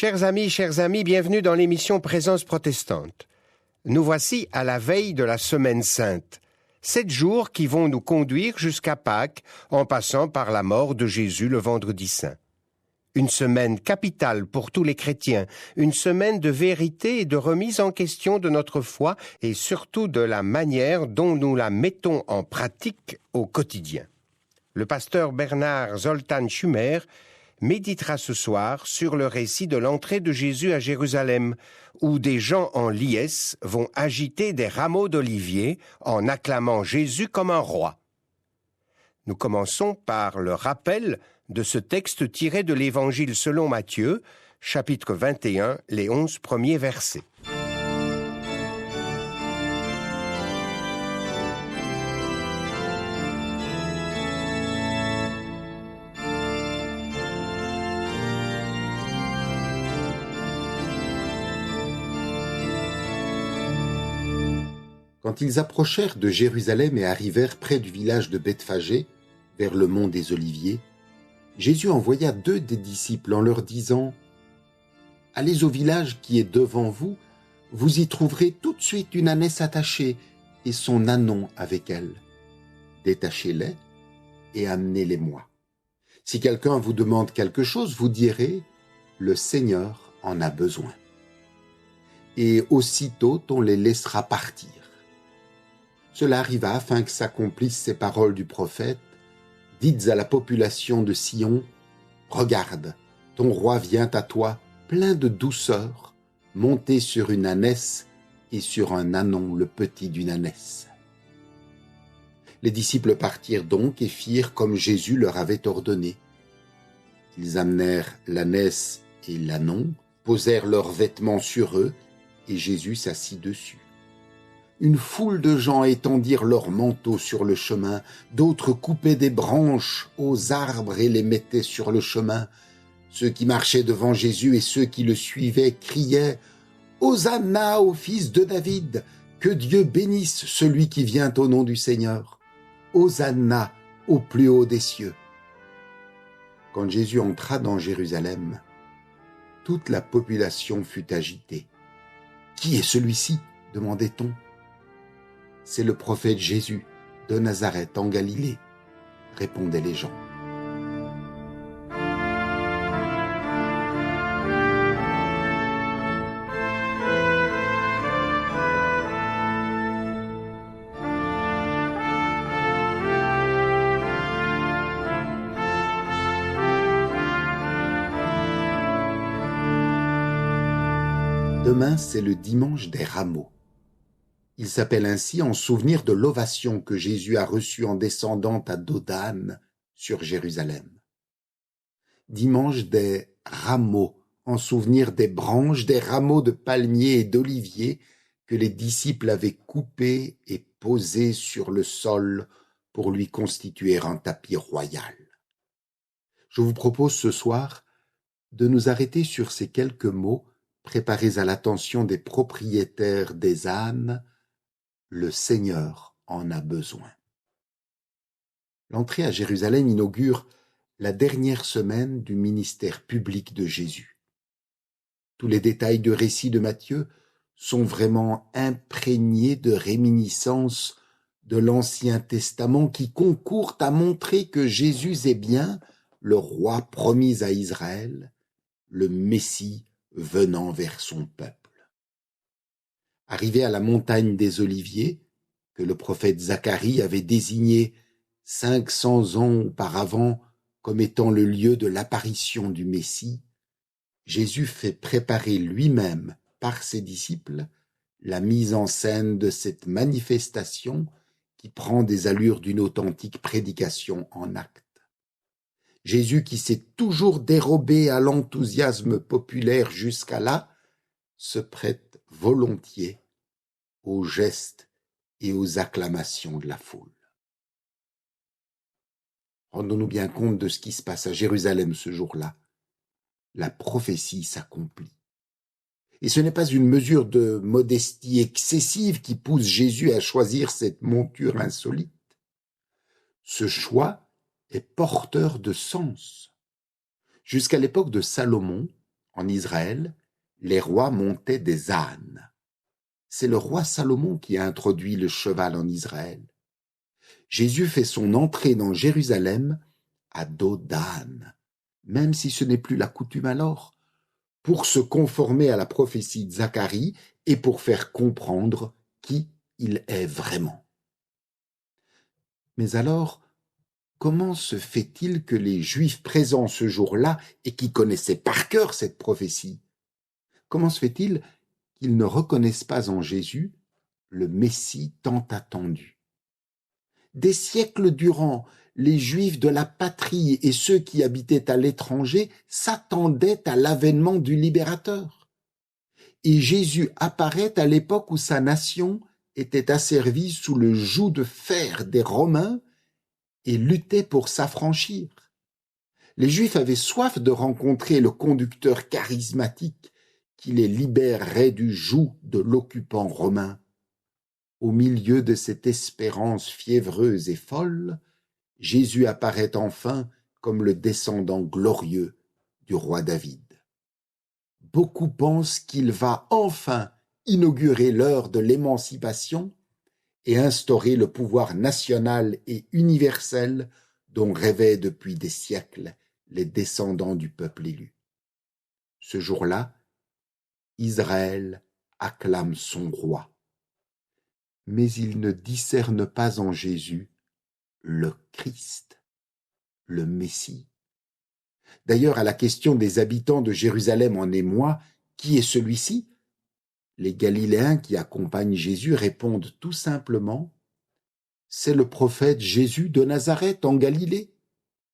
Chers amis, bienvenue dans l'émission Présence protestante. Nous voici à la veille de la Semaine sainte. 7 jours qui vont nous conduire jusqu'à Pâques, en passant par la mort de Jésus le vendredi saint. Une semaine capitale pour tous les chrétiens, une semaine de vérité et de remise en question de notre foi et surtout de la manière dont nous la mettons en pratique au quotidien. Le pasteur Bernard Zoltan Schumer méditera ce soir sur le récit de l'entrée de Jésus à Jérusalem, où des gens en liesse vont agiter des rameaux d'olivier en acclamant Jésus comme un roi. Nous commençons par le rappel de ce texte tiré de l'Évangile selon Matthieu, chapitre 21, les 11 premiers versets. Quand ils approchèrent de Jérusalem et arrivèrent près du village de Bethphagée, vers le mont des Oliviers, Jésus envoya 2 des disciples en leur disant « Allez au village qui est devant vous, vous y trouverez tout de suite une ânesse attachée et son ânon avec elle. Détachez-les et amenez-les-moi. Si quelqu'un vous demande quelque chose, vous direz « Le Seigneur en a besoin. » Et aussitôt on les laissera partir. Cela arriva afin que s'accomplissent ces paroles du prophète. Dites à la population de Sion, « Regarde, ton roi vient à toi, plein de douceur, monté sur une ânesse et sur un ânon, le petit d'une ânesse. » Les disciples partirent donc et firent comme Jésus leur avait ordonné. Ils amenèrent l'ânesse et l'ânon, posèrent leurs vêtements sur eux, et Jésus s'assit dessus. Une foule de gens étendirent leurs manteaux sur le chemin, d'autres coupaient des branches aux arbres et les mettaient sur le chemin. Ceux qui marchaient devant Jésus et ceux qui le suivaient criaient « Hosanna au fils de David, que Dieu bénisse celui qui vient au nom du Seigneur. Hosanna au plus haut des cieux. » Quand Jésus entra dans Jérusalem, toute la population fut agitée. « Qui est celui-ci ?» demandait-on. « C'est le prophète Jésus de Nazareth en Galilée, » répondaient les gens. Demain, c'est le dimanche des rameaux. Il s'appelle ainsi en souvenir de l'ovation que Jésus a reçue en descendant à Dodane sur Jérusalem. Dimanche des rameaux, en souvenir des branches, des rameaux de palmiers et d'oliviers que les disciples avaient coupés et posés sur le sol pour lui constituer un tapis royal. Je vous propose ce soir de nous arrêter sur ces quelques mots préparés à l'attention des propriétaires des ânes. Le Seigneur en a besoin. L'entrée à Jérusalem inaugure la dernière semaine du ministère public de Jésus. Tous les détails du récit de Matthieu sont vraiment imprégnés de réminiscences de l'Ancien Testament qui concourent à montrer que Jésus est bien le roi promis à Israël, le Messie venant vers son peuple. Arrivé à la montagne des Oliviers, que le prophète Zacharie avait désigné 500 ans auparavant comme étant le lieu de l'apparition du Messie, Jésus fait préparer lui-même par ses disciples la mise en scène de cette manifestation qui prend des allures d'une authentique prédication en actes. Jésus, qui s'est toujours dérobé à l'enthousiasme populaire jusqu'à là, se prête volontiers aux gestes et aux acclamations de la foule. Rendons-nous bien compte de ce qui se passe à Jérusalem ce jour-là. La prophétie s'accomplit. Et ce n'est pas une mesure de modestie excessive qui pousse Jésus à choisir cette monture insolite. Ce choix est porteur de sens. Jusqu'à l'époque de Salomon, En Israël, les rois montaient des ânes. C'est le roi Salomon qui a introduit le cheval en Israël. Jésus fait son entrée dans Jérusalem à dos d'âne, même si ce n'est plus la coutume alors, pour se conformer à la prophétie de Zacharie et pour faire comprendre qui il est vraiment. Mais alors, comment se fait-il que les Juifs présents ce jour-là et qui connaissaient par cœur cette prophétie, comment se fait-il qu'ils ne reconnaissent pas en Jésus le Messie tant attendu? Des siècles durant, les Juifs de la patrie et ceux qui habitaient à l'étranger s'attendaient à l'avènement du libérateur. Et Jésus apparaît à l'époque où sa nation était asservie sous le joug de fer des Romains et luttait pour s'affranchir. Les Juifs avaient soif de rencontrer le conducteur charismatique qui les libérerait du joug de l'occupant romain. Au milieu de cette espérance fiévreuse et folle, Jésus apparaît enfin comme le descendant glorieux du roi David. Beaucoup pensent qu'il va enfin inaugurer l'heure de l'émancipation et instaurer le pouvoir national et universel dont rêvaient depuis des siècles les descendants du peuple élu. Ce jour-là, Israël acclame son roi. Mais il ne discerne pas en Jésus le Christ, le Messie. D'ailleurs, à la question des habitants de Jérusalem en émoi, qui est celui-ci? Les Galiléens qui accompagnent Jésus répondent tout simplement, c'est le prophète Jésus de Nazareth en Galilée.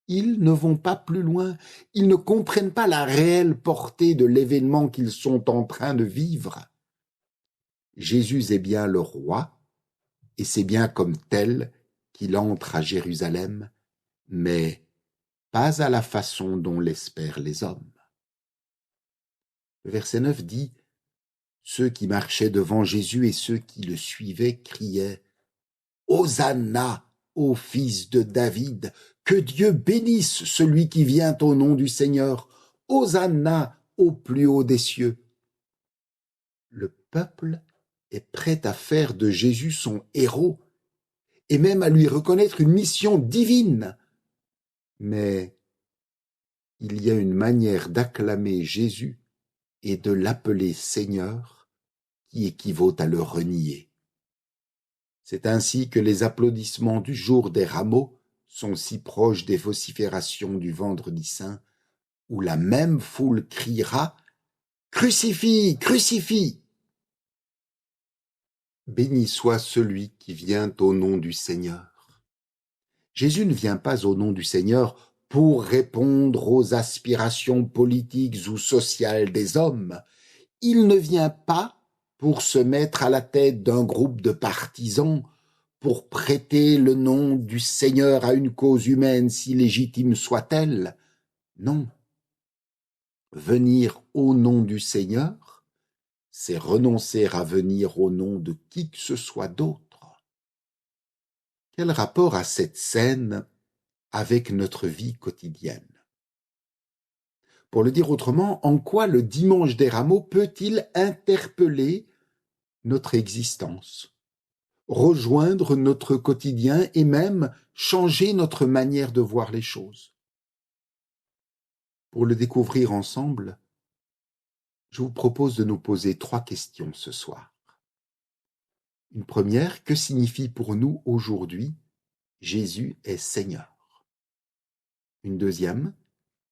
Ils ne vont pas plus loin, ils ne comprennent pas la réelle portée de l'événement qu'ils sont en train de vivre. Jésus est bien le roi, et c'est bien comme tel qu'il entre à Jérusalem, mais pas à la façon dont l'espèrent les hommes. Le verset 9 dit « Ceux qui marchaient devant Jésus et ceux qui le suivaient criaient « Hosanna au fils de David, que Dieu bénisse celui qui vient au nom du Seigneur, Hosanna au plus haut des cieux. » Le peuple est prêt à faire de Jésus son héros et même à lui reconnaître une mission divine. Mais il y a une manière d'acclamer Jésus et de l'appeler Seigneur qui équivaut à le renier. C'est ainsi que les applaudissements du jour des rameaux sont si proches des vociférations du vendredi saint, où la même foule criera « Crucifie, crucifie !» Béni soit celui qui vient au nom du Seigneur. Jésus ne vient pas au nom du Seigneur pour répondre aux aspirations politiques ou sociales des hommes. Il ne vient pas pour se mettre à la tête d'un groupe de partisans, pour prêter le nom du Seigneur à une cause humaine, si légitime soit-elle. Non. Venir au nom du Seigneur, c'est renoncer à venir au nom de qui que ce soit d'autre. Quel rapport a cette scène avec notre vie quotidienne? Pour le dire autrement, en quoi le dimanche des rameaux peut-il interpeller notre existence, rejoindre notre quotidien et même changer notre manière de voir les choses? Pour le découvrir ensemble, je vous propose de nous poser 3 questions ce soir. Une première, que signifie pour nous aujourd'hui Jésus est Seigneur? Une deuxième,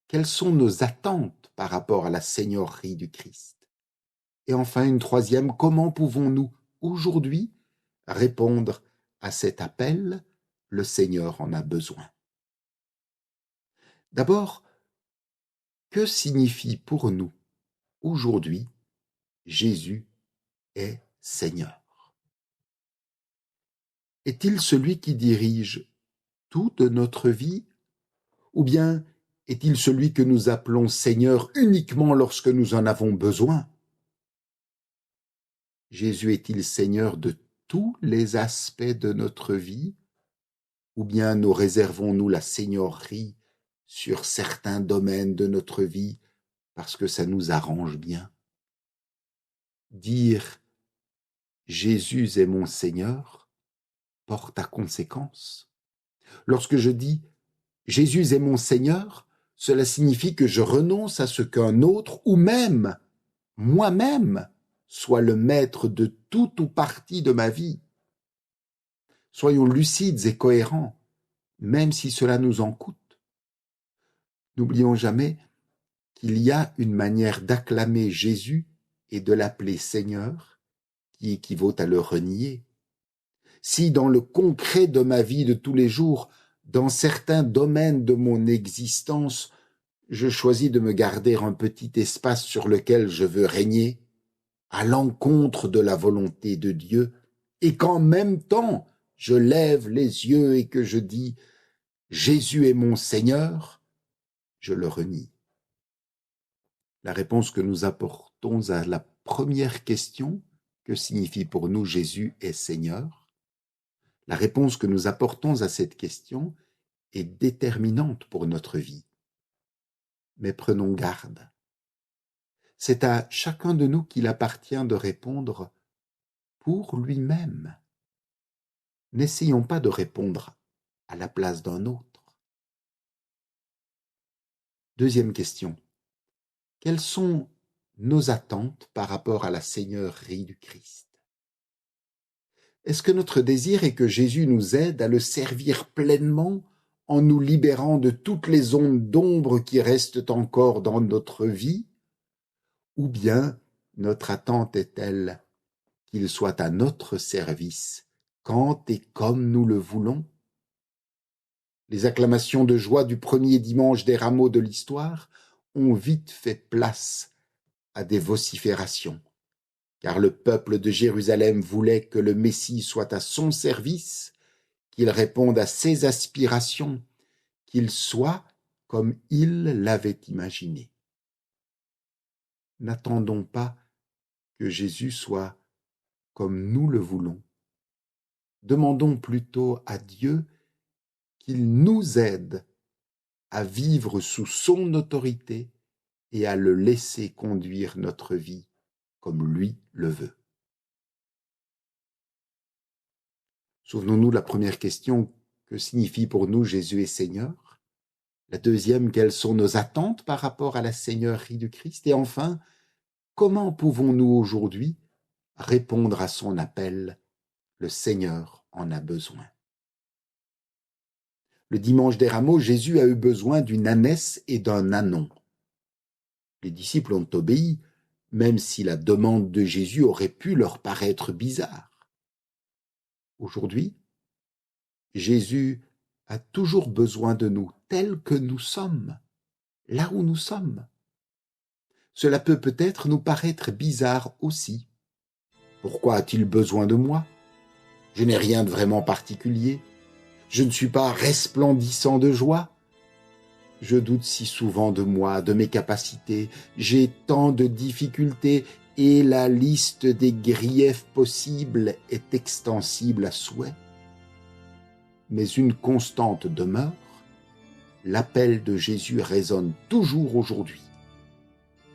quelles sont nos attentes par rapport à la seigneurie du Christ? Et enfin, une troisième, comment pouvons-nous aujourd'hui répondre à cet appel? Le Seigneur en a besoin. D'abord, que signifie pour nous aujourd'hui Jésus est Seigneur? Est-il celui qui dirige tout de notre vie? Ou bien est-il celui que nous appelons Seigneur uniquement lorsque nous en avons besoin? Jésus est-il Seigneur de tous les aspects de notre vie? Ou bien nous réservons-nous la seigneurie sur certains domaines de notre vie parce que ça nous arrange bien. Dire « Jésus est mon Seigneur » porte à conséquence. Lorsque je dis « Jésus est mon Seigneur », cela signifie que je renonce à ce qu'un autre, ou même moi-même, soit le maître de tout ou partie de ma vie. Soyons lucides et cohérents, même si cela nous en coûte. N'oublions jamais qu'il y a une manière d'acclamer Jésus et de l'appeler Seigneur qui équivaut à le renier. Si dans le concret de ma vie de tous les jours, dans certains domaines de mon existence, je choisis de me garder un petit espace sur lequel je veux régner, à l'encontre de la volonté de Dieu, et qu'en même temps, je lève les yeux et que je dis « Jésus est mon Seigneur », je le renie. La réponse que nous apportons à la première question, que signifie pour nous Jésus est Seigneur, la réponse que nous apportons à cette question est déterminante pour notre vie. Mais prenons garde. C'est à chacun de nous qu'il appartient de répondre pour lui-même. N'essayons pas de répondre à la place d'un autre. Deuxième question. Quelles sont nos attentes par rapport à la Seigneurie du Christ? Est-ce que notre désir est que Jésus nous aide à le servir pleinement en nous libérant de toutes les ondes d'ombre qui restent encore dans notre vie? Ou bien notre attente est-elle qu'il soit à notre service quand et comme nous le voulons? Les acclamations de joie du premier dimanche des rameaux de l'histoire ont vite fait place à des vociférations, car le peuple de Jérusalem voulait que le Messie soit à son service, qu'il réponde à ses aspirations, qu'il soit comme il l'avait imaginé. N'attendons pas que Jésus soit comme nous le voulons. Demandons plutôt à Dieu qu'il nous aide à vivre sous son autorité et à le laisser conduire notre vie comme lui le veut. Souvenons-nous de la première question, que signifie pour nous Jésus est Seigneur? La deuxième, quelles sont nos attentes par rapport à la Seigneurie du Christ? Et enfin, comment pouvons-nous aujourd'hui répondre à son appel? Le Seigneur en a besoin. Le dimanche des rameaux, Jésus a eu besoin d'une ânesse et d'un ânon. Les disciples ont obéi, même si la demande de Jésus aurait pu leur paraître bizarre. Aujourd'hui, Jésus a toujours besoin de nous tels que nous sommes, là où nous sommes. Cela peut peut-être nous paraître bizarre aussi. Pourquoi a-t-il besoin de moi? Je n'ai rien de vraiment particulier. Je ne suis pas resplendissant de joie. Je doute si souvent de moi, de mes capacités. J'ai tant de difficultés et la liste des griefs possibles est extensible à souhait. Mais une constante demeure, l'appel de Jésus résonne toujours aujourd'hui.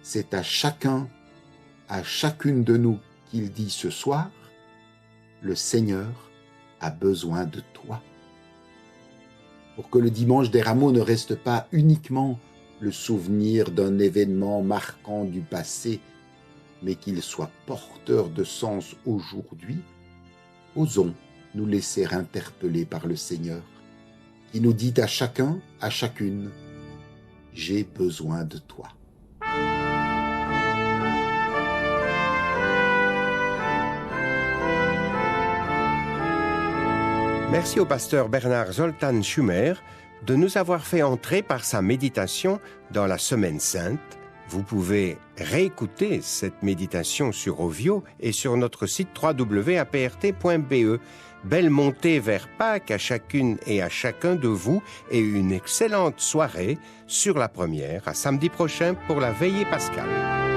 C'est à chacun, à chacune de nous qu'il dit ce soir, le Seigneur a besoin de toi. Pour que le dimanche des rameaux ne reste pas uniquement le souvenir d'un événement marquant du passé, mais qu'il soit porteur de sens aujourd'hui, osons nous laisser interpeller par le Seigneur, qui nous dit à chacun, à chacune, « J'ai besoin de toi ». Merci au pasteur Bernard Zoltan Schumer de nous avoir fait entrer par sa méditation dans la Semaine Sainte. Vous pouvez réécouter cette méditation sur Ovio et sur notre site www.aprt.be. Belle montée vers Pâques à chacune et à chacun de vous et une excellente soirée sur la première. À samedi prochain pour la veillée pascale.